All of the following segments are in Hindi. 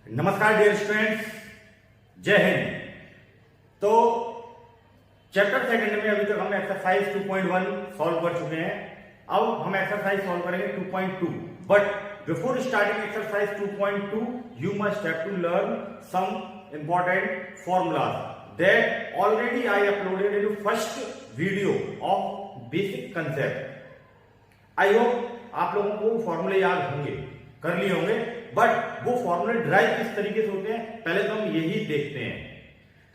नमस्कार डियर स्टूडेंट्स, जय हिंद। तो चैप्टर सेकंड में अभी तक हम एक्सरसाइज 2.1 सॉल्व कर चुके हैं। अब हम एक्सरसाइज सॉल्व करेंगे 2.2। But before starting exercise 2.2 you must have to learn some important formulas that already I uploaded in first video of basic concept. I hope आप लोगों को फॉर्मूले याद होंगे, कर लिए होंगे, बट वो फॉर्मूले ड्राइव किस तरीके से होते हैं पहले तो हम यही देखते हैं।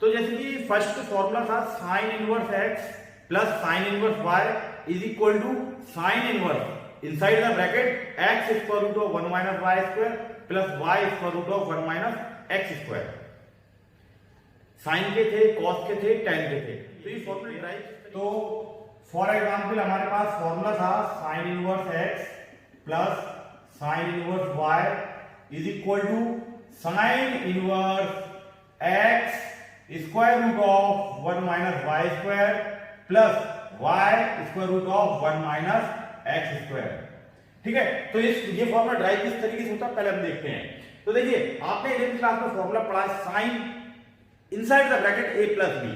तो जैसे कि फर्स्ट फॉर्मूला था sine inverse x plus sine inverse y is equal to sine inverse inside the bracket x square root of 1 minus y square plus y square root of 1 minus x square. Sine के थे, कॉस के थे, टेन के थे। तो ये फॉर्मूला ड्राइव। तो फॉर एग्जाम्पल हमारे पास फॉर्मूला था sine inverse x plus sine inverse y is equal to sine inverse x square root of 1 minus y square plus y square root of 1 minus x square. ठीक है, तो ये फॉर्मूला ड्राइव किस तरीके से होता है पहले हम देखते हैं। तो देखिए, आपने 11th क्लास में फॉर्मूला पढ़ा है sine inside the bracket A plus B.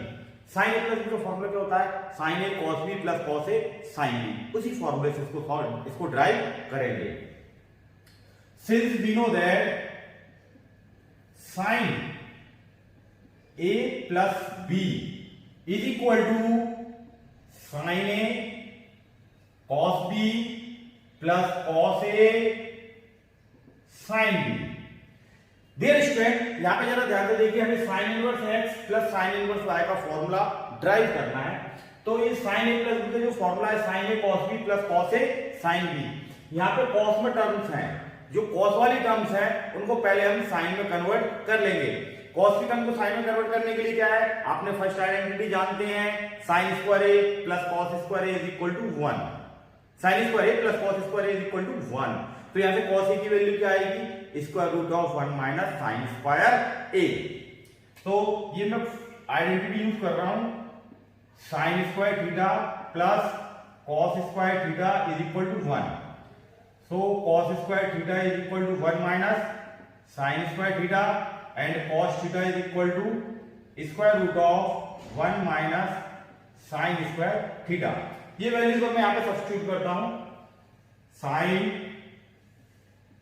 Sine A plus B का फॉर्मूला क्या होता है? Sine A cos B plus cos A sine B. उसी फॉर्मूले से इसको ड्राइव करेंगे। Since we know that sin A plus B is equal to sin A cos B plus cos A sin B। Dear student, यहां पे जरा ध्यान से देखिए, हमें sin inverse x plus sin inverse y का फॉर्मूला ड्राइव करना है। तो ये sin A प्लस B का जो फॉर्मूला है sin A cos B plus cos A sin B। यहां पे cos में टर्म्स हैं, जो कॉस वाली टर्म्स हैं उनको पहले हम साइन में कन्वर्ट कर लेंगे। कॉस की टर्म को साइन में कन्वर्ट करने के लिए क्या है, आपने फर्स्ट आइडेंटिटी जानते हैं, sine square A plus cos square A is equal to 1। Sine square A plus cos square A is equal to 1। तो यहां से कॉस ए की वैल्यू क्या आएगी? Square root of 1 minus sine square a. तो ये मैं आइडेंटिटी यूज कर रहा हूं, sine square theta plus cos square theta is equal to 1। So cos square theta is equal to 1 minus sin square theta and cos theta is equal to square root of 1 minus sin square theta। ये वैल्यू को मैं यहाँ पे सब्स्टिट्यूट करता हूं। sin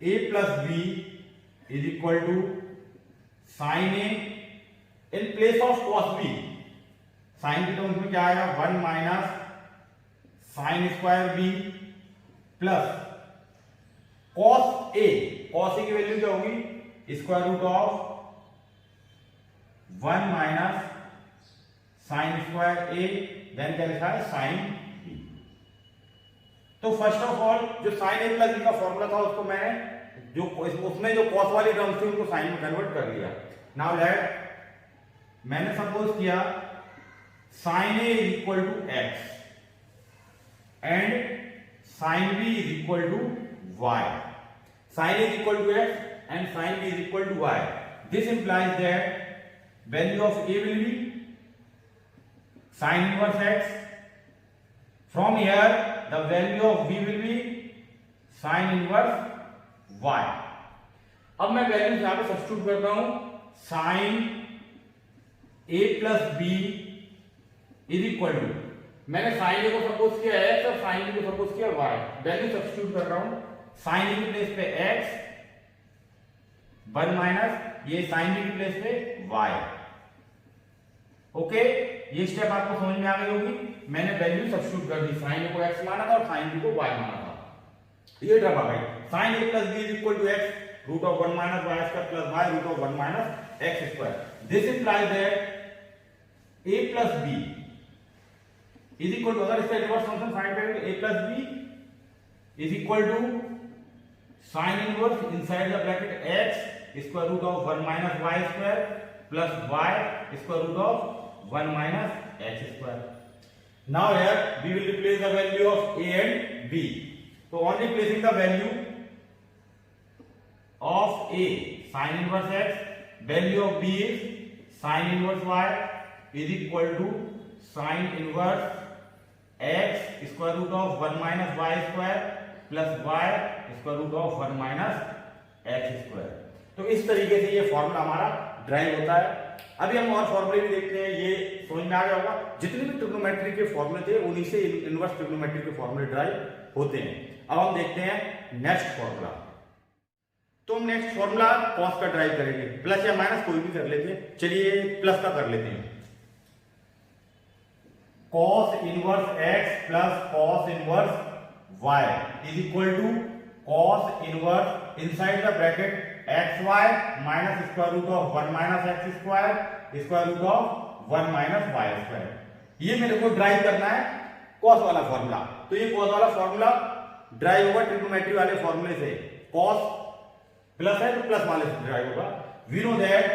a plus b is equal to sin a in place of cos b। sin की टर्म्स में क्या आएगा? 1 minus sin square b plus cos a। cos a की वैल्यू क्या होगी? Square root of 1 minus sine square a, then क्या लिखा है? Sine b। तो फर्स्ट ऑफ ऑल जो साइन a प्लस b का फॉर्मूला था उसको मैंने जो उसमें जो cos वाली टर्म्स थी उनको साइन में कन्वर्ट कर लिया। नाउ लेट मैंने सपोज किया sine a is equal to x and sine b is equal to y। Sin is equal to x and sin b is equal to y. This implies that value of a will be sin inverse x. From here, the value of b will be sin inverse y. अब मैं वैल्यूज यहां पे सब्स्टिट्यूट करता हूं। sin a plus b is equal to, मैंने sin a को सपोज किया x और sin b को सपोज किया y। वैल्यू सब्स्टिट्यूट कर रहा हूं। साइन ए की प्लेस पे x 1 माइनस ये साइन बी की प्लेस पे y। ओके, ये स्टेप आपको समझ में आ गई होगी। मैंने वैल्यू सब्स्टिट्यूट कर दी, साइन ए को x माना था और साइन बी को y माना था। ये टर्म आ गई sine A plus B is equal to x root of 1 minus y square plus y root of 1 minus x square. This implies that a plus b is equal to, अगर इसका रिवर्स फंक्शन फाइंड करेंगे, a plus b is equal to sin inverse inside the bracket x square root of 1 minus y square plus y square root of 1 minus x square। Now here we will replace the value of a and b। So on replacing the value of a sin inverse x, value of b is sin inverse y is equal to sin inverse x square root of 1 minus y square plus y square root of 1 minus x square. तो इस तरीके से ये फॉर्मूला हमारा ड्राइव होता है। अभी हम और फॉर्मूले भी देखते हैं, ये समझ में आ गया होगा। जितने भी ट्रिग्नोमेट्री के फॉर्मूले थे उन्हीं से इनवर्स ट्रिग्नोमेट्री के फॉर्मूले ड्राइव होते हैं। अब हम देखते हैं नेक्स्ट फॉर्मूला। तो हम नेक्स्ट फॉर्मूला कॉस का ड्राइव करेंगे, प्लस या माइनस कोई भी कर लेते हैं। चलिए प्लस का कर लेते हैं। Cos inverse x plus cos inverse y is equal to cos inverse inside the bracket x y minus square root of 1 minus x square root of 1 minus y square. ये मेरे को ड्राइव करना है कॉस वाला फॉर्मूला। तो ये कॉस वाला फॉर्मूला ड्राइव होगा ट्रिग्नोमेट्री वाले फॉर्मूले से। कॉस प्लस है तो प्लस वाले से ड्राइव होगा। वी नो दैट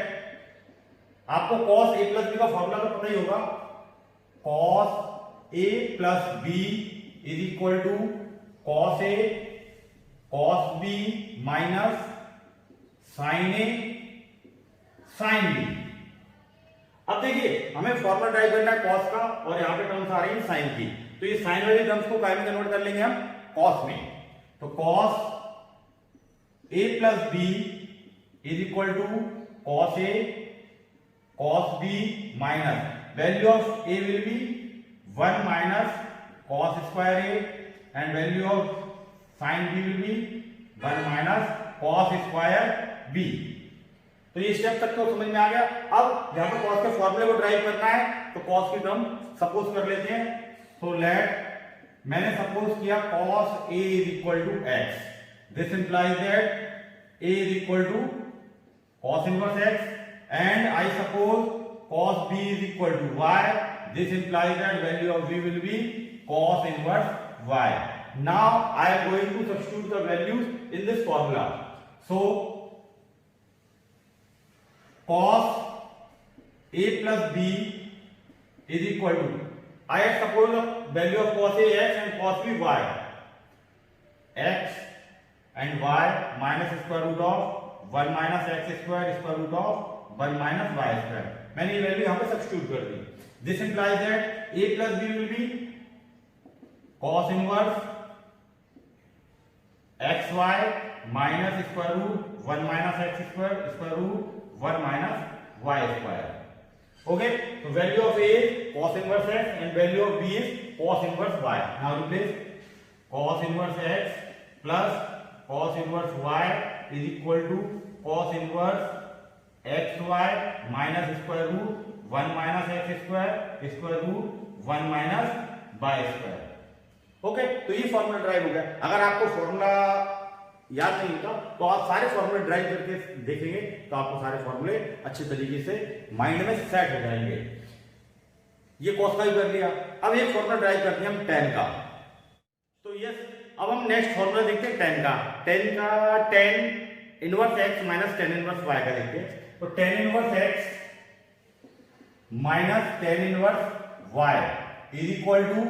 आपको कॉस ए प्लस बी का फॉर्मूला तो पता ही होगा। Cos A plus B is equal to cos A cos B minus sine A sine B. अब देखिए हमें फॉर्मूला ड्राइव करना है कॉस का और यहां पे टर्म्स आ रही है साइन की। तो ये साइन वाली टर्म्स को काय में कन्वर्ट कर लेंगे हम कॉस में। तो cos A plus B is equal to cos A cos B minus value of A will be 1 minus cos square A and value of sine B will be 1 minus cos square B. तो ये स्टेप तक तो समझ में आ गया। अब यहां पर कॉस के फॉर्मूले को ड्राइव करना है तो कॉस की टर्म सपोज कर लेते हैं। तो लेट मैंने सपोज किया cos A is equal to x, this implies that A is equal to cos inverse x and I suppose cos B is equal to y, this implies that value of B will be cos inverse y. Now I am going to substitute the values in this formula. So cos a plus b is equal to, I have supposed the value of cos a x and cos b y, x and y minus square root of 1 minus x square root of 1 minus y square। मैंने ये वैल्यू यहां पे सब्स्टिट्यूट कर दी। This implies that a plus b will be cos inverse xy minus square root 1 minus x square root 1 minus y square. Okay, तो value of a cos inverse x and value of b is cos inverse y. Now replace cos inverse x plus cos inverse y is equal to cos inverse x y minus square root 1 minus x square root 1 minus y square. Okay, तो ये फॉर्मूला ड्राइव हो गया। अगर आपको फॉर्मूला याद नहीं होता तो आप सारे फॉर्मूले ड्राइव करके देखेंगे तो आपको सारे फॉर्मूले अच्छे तरीके से माइंड में सेट हो जाएंगे। ये कॉस का भी कर लिया। अब एक फॉर्मूला ड्राइव करते हैं हम tan का। तो यस, अब हम नेक्स्ट फॉर्मूला देखते हैं tan का tan inverse x minus tan inverse y का देखते हैं। तो tan inverse x minus tan inverse y is equal to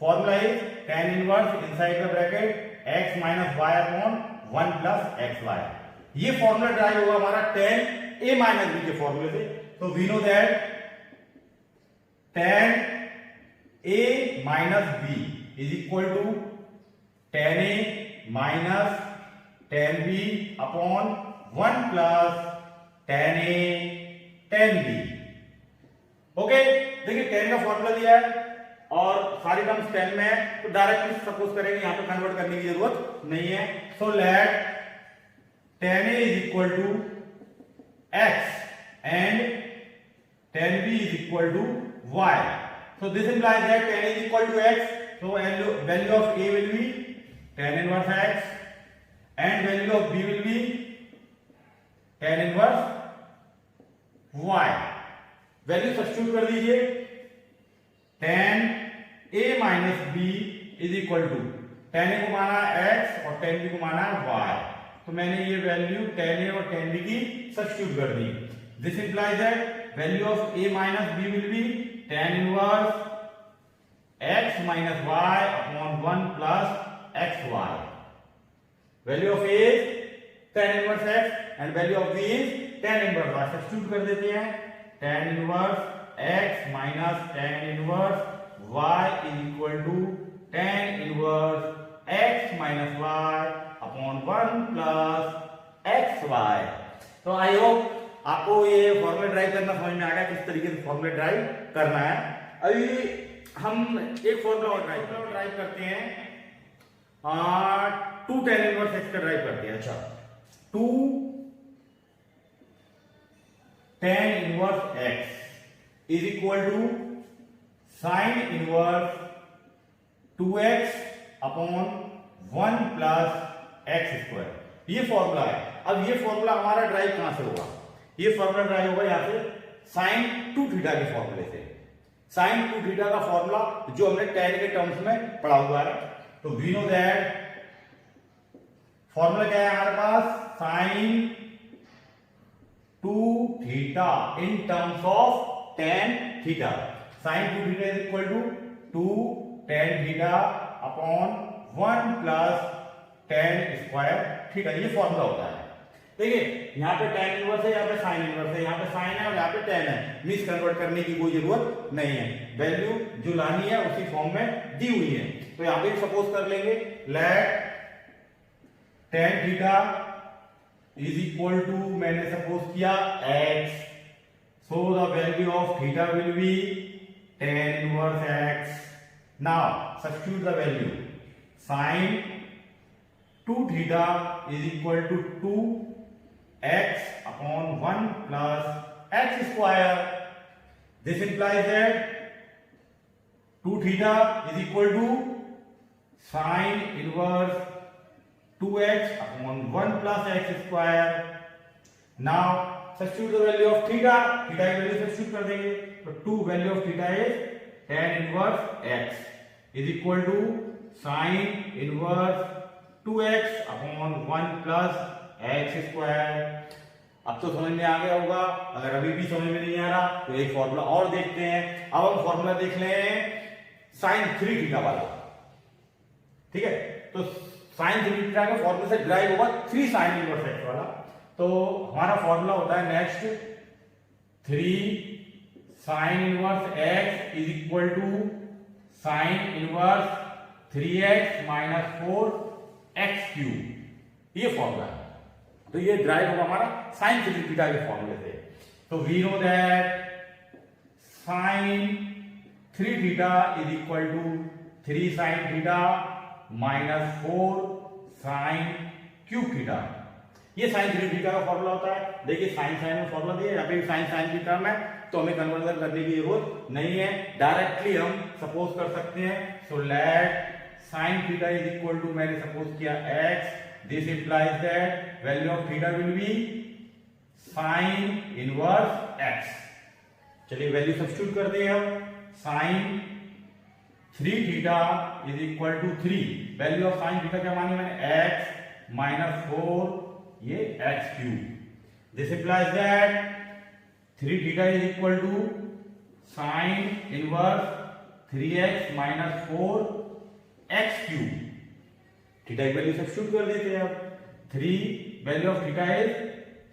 formula is tan inverse inside the bracket x minus y upon 1 plus x y. ये फॉर्मूला ड्राइव होगा हमारा tan a माइनस b के फॉर्मूले से। तो we know that tan a minus b is equal to tan a minus tan b upon 1 plus tan a tan b। Okay, देखिए tan का फॉर्मूला दिया है और सारी टर्म्स 10 में है तो डायरेक्टली सपोज करेंगे, यहां पे कन्वर्ट करने की जरूरत नहीं है। So let tan a is equal to x and tan b is equal to y। So this implies that tan a is equal to x, so value of a will be tan inverse x and value of b will be tan inverse y। Value substitute कर दीजिए। tan a minus b is equal to tan a को माना x और tan b को माना y। तो मैंने ये वैल्यू tan a और tan b की सब्स्टिट्यूट कर दी। This implies that value of a minus b will be tan inverse x minus y upon 1 plus xy। Value of a is tan inverse x and value of b is tan inverse y। Substitute कर देते हैं। tan inverse x minus tan inverse y is equal to tan inverse x minus y upon 1 plus xy। तो आई होप आपको ये फॉर्मूला ड्राइव करना समझ में आ गया, किस तरीके से फॉर्मूला ड्राइव करना है। अभी हम एक फॉर्मूला और ड्राइव करते हैं, 2 tan इनवर्स x का ड्राइव करते हैं। अच्छा, 2 tan inverse x is equal to sine inverse 2x upon 1 plus x square, ये फॉर्मूला है। अब ये फॉर्मूला हमारा ड्राइव कहां से होगा? ये फॉर्मूला ड्राइव होगा यहां से साइन 2 थीटा के फॉर्मूले से। साइन 2 थीटा का फॉर्मूला जो हमने tan के टर्म्स में पढ़ा हुआ है। तो वी नो दैट फॉर्मूला क्या है हमारे पास, sine 2 theta in terms of tan theta. Sine 2 theta is equal to 2 tan theta upon 1 plus tan square theta, ये फॉर्मूला होता है। देखिए यहाँ पे tan इनवर्स है, यहाँ पे साइन इनवर्स है, यहाँ पे साइन है और यहाँ पे tan है। मिस कन्वर्ट करने की कोई जरूरत नहीं है, वैल्यू जो लानी है उसी फॉर्म में दी हुई है। तो यहाँ पे सपोज कर लेंगे, let tan theta is equal to, मैंने सपोज किया x, so the value of theta will be tan inverse x। Now substitute the value, sine 2 theta is equal to 2x upon 1 plus x square. This implies that 2 theta is equal to sin inverse 2x upon 1 plus x square. Now substitute the value of theta, theta की वैल्यू सब्स्टिट्यूट कर देंगे, तो 2 value of theta is tan inverse x is equal to sin inverse 2x upon 1 plus x square. अब तो समझ में आ गया होगा, अगर अभी भी समझ में नहीं आ रहा तो एक फॉर्मूला और देखते हैं। अब हम फॉर्मूला देख लें साइन 3 थीटा वाला, ठीक है। तो साइन 3 थीटा के फॉर्मूले से ड्राइव होगा 3 साइन इनवर्स x वाला। तो हमारा फॉर्मूला होता है next, 3 sine inverse x is equal to sine inverse 3x minus 4x cube, ये फॉर्मूला है। तो ये ड्राइव होगा हमारा साइन 3 थीटा के फॉर्मूले से। तो we know that sine 3 theta is equal to 3 sine theta minus 4 sine cube theta, ये साइन 3 थीटा का फॉर्मूला होता है। देखिए साइन साइन में फॉर्मूला दिया, यहाँ पे भी साइन साइन की टर्म है, तो हमें कन्वर्जन करने की जरूरत नहीं है, डायरेक्टली हम सपोज कर सकते हैं। So let sine theta is equal to, मैंने सपोज किया x, this implies that value of theta will be sin inverse x। चलिए वैल्यू सब्स्टिट्यूट कर दें हम, sin 3 theta is equal to 3, value of sin theta क्या मानी मैंने, x माइनस 4 ये x cube. This implies that 3 theta is equal to sin inverse 3x minus 4 x cube. Theta की वैल्यू सब्स्टिट्यूट कर देते हैं अब, 3 value of theta is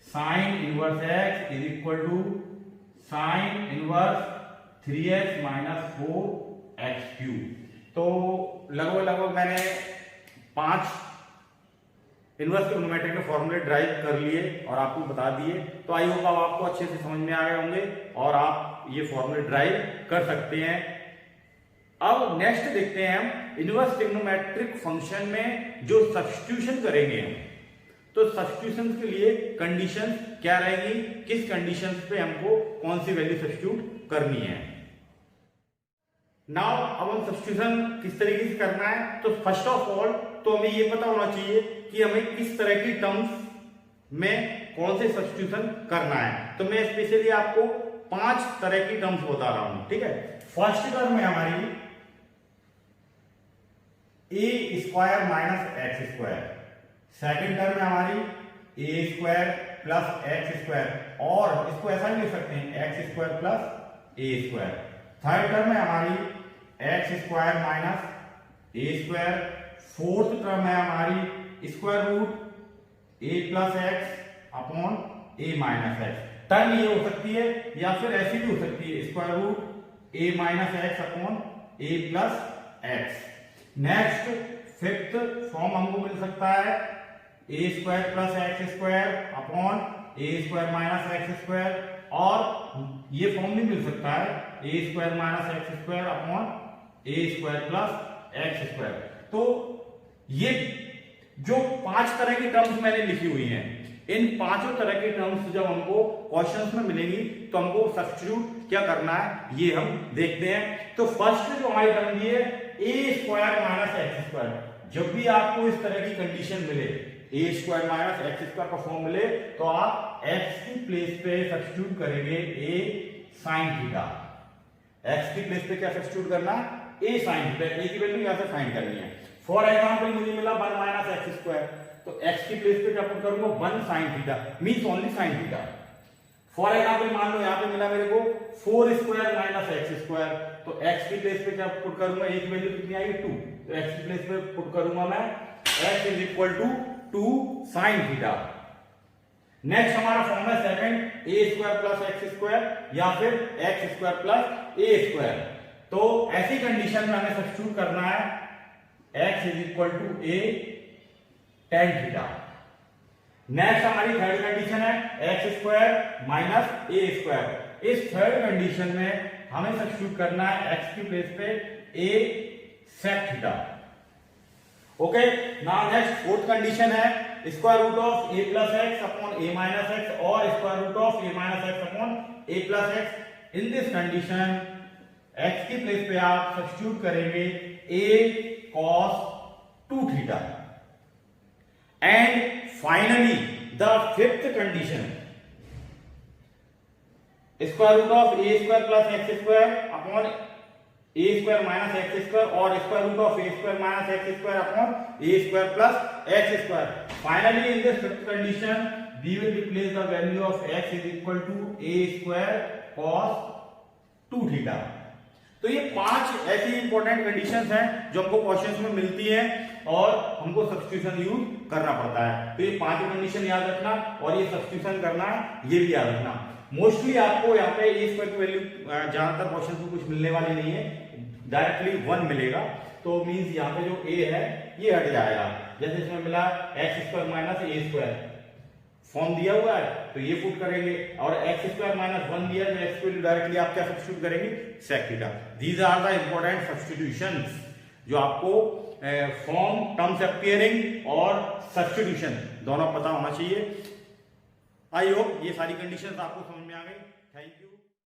sine inverse x is equal to sine inverse 3x minus 4x cube. तो लगभग मैंने 5 इनवर्स ट्रिग्नोमेट्री के फॉर्मूले ड्राइव कर लिए और आपको बता दिए। तो आई होप आपको अच्छे से समझ में आ गए होंगे और आप ये फॉर्मूले ड्राइव कर सकते हैं। अब नेक्स्ट देखते हैं हम इनवर्स ट्रिग्नोमेट्रिक फंक्शन में जो सब्स्टिट्यूशन करेंगे हम, तो सब्स्टिट्यूशन के लिए कंडीशन क्या रहेगी, किस कंडीशन पे हमको कौन सी वैल्यू सब्स्टिट्यूट करनी है। नाउ अब हम सब्स्टिट्यूशन किस तरीके से करना है, तो फर्स्ट ऑफ ऑल तो हमें ये पता होना चाहिए कि हमें किस तरह की टर्म्स में कौन से सब्स्टिट्यूशन करना है। तो मैं स्पेशली आपको 5 तरह की टर्म्स बता रहा हूं, ठीक है। फर्स्ट टर्म है हमारी a square minus x square, second term है हमारी a square plus x square, और इसको ऐसा भी लिख सकते हैं एक्स स्क्वायर प्लस ए स्क्वायर। थर्ड टर्म है हमारी एक्स स्क्वायर माइनस ए स्क्वायर, फोर्थ टर्म है हमारी square root a plus x upon a minus x. Term ये हो सकती है या फिर ऐसी भी हो सकती है, square root a minus x upon a plus x. Next fifth form हमको मिल सकता है a square plus x square upon a square minus x square, और ये फॉर्म भी मिल सकता है a square minus x square upon a square plus x square. तो ये जो 5 तरह की टर्म्स मैंने लिखी हुई हैं, इन पांचों तरह की टर्म्स जब हमको क्वेश्चंस में मिलेंगी तो हमको सब्स्टिट्यूट क्या करना है ये हम देखते हैं। तो फर्स्ट जो हमारी टर्म दी है a square minus x square. जब भी आपको इस तरह की कंडीशन मिले, ए स्क्वायर माइनस एक्स स्क्वायर का फॉर्म मिले, तो आप एक्स की प्लेस पे सब्स्टिट्यूट करेंगे ए साइन थीटा। एक्स की प्लेस पे क्या सब्स्टिट्यूट करना है, ए साइन थीटा। ए की वैल्यू यहां से फाइंड करनी है। फॉर एग्जांपल मुझे मिला 1 माइनस एक्स स्क्वायर, तो x की प्लेस पे क्या पुट करूंगा 1 sin theta, means only sin theta. For example मान लो यहां पे मिला मेरे को 4 स्क्वायर माइनस एक्स स्क्वायर, तो x की प्लेस पे क्या पुट करूंगा, एक वैल्यू कितनी आई 2, तो x की प्लेस पे पुट करूंगा मैं x is equal to 2 sin theta. Next हमारा फॉर्म है second A square plus x square या फिर एक्स स्क्वायर प्लस ए स्क्वायर। तो ऐसी कंडीशन में हमें सब्स्टिट्यूट करना है x इज इक्वल टू ए tan थीटा। नेक्स्ट हमारी थर्ड कंडीशन है एक्स स्क्वायर माइनस ए स्क्वायर। इस थर्ड कंडीशन में हमें सब्स्टिट्यूट करना है x की प्लेस पे a sec theta. Okay, now next fourth condition है square root of a plus x upon a minus x और square root of a minus x upon a plus x. In this condition x की प्लेस पे आप सब्स्टिट्यूट करेंगे a cos 2 theta. And finally, the fifth condition, square root of a square plus x square upon a square minus x square or square root of a square minus x square upon a square plus x square. Finally, in this fifth condition, we will replace the value of x is equal to a square cos 2 theta. तो ये 5 ऐसी इंपॉर्टेंट कंडीशंस हैं जो हमको क्वेश्चंस में मिलती हैं और हमको सब्स्टिट्यूशन यूज करना पड़ता है। तो ये 5 कंडीशन याद रखना और ये सब्स्टिट्यूशन करना ये भी याद रखना। मोस्टली आपको यहाँ पे ए स्क्वायर की वैल्यू ज्यादातर क्वेश्चन में कुछ मिलने वाली नहीं है, डायरेक्टली 1 मिलेगा। तो मींस यहाँ पे जो ए है ये हट जाएगा। जैसे इसमें मिला एक्स स्क्वायर माइनस ए स्क्वायर, फॉर्म दिया हुआ है तो ये पुट करेंगे, और एक्स स्क्वायर माइनस 1 दिया है तो एक्स को डायरेक्टली आप क्या सब्स्टिट्यूट करेंगे, sec theta. These are the important substitutions जो आपको फॉर्म, टर्म्स अपीयरिंग और सब्स्टिट्यूशन दोनों पता होना चाहिए। आई होप ये सारी कंडीशंस आपको समझ में आ गई। Thank you.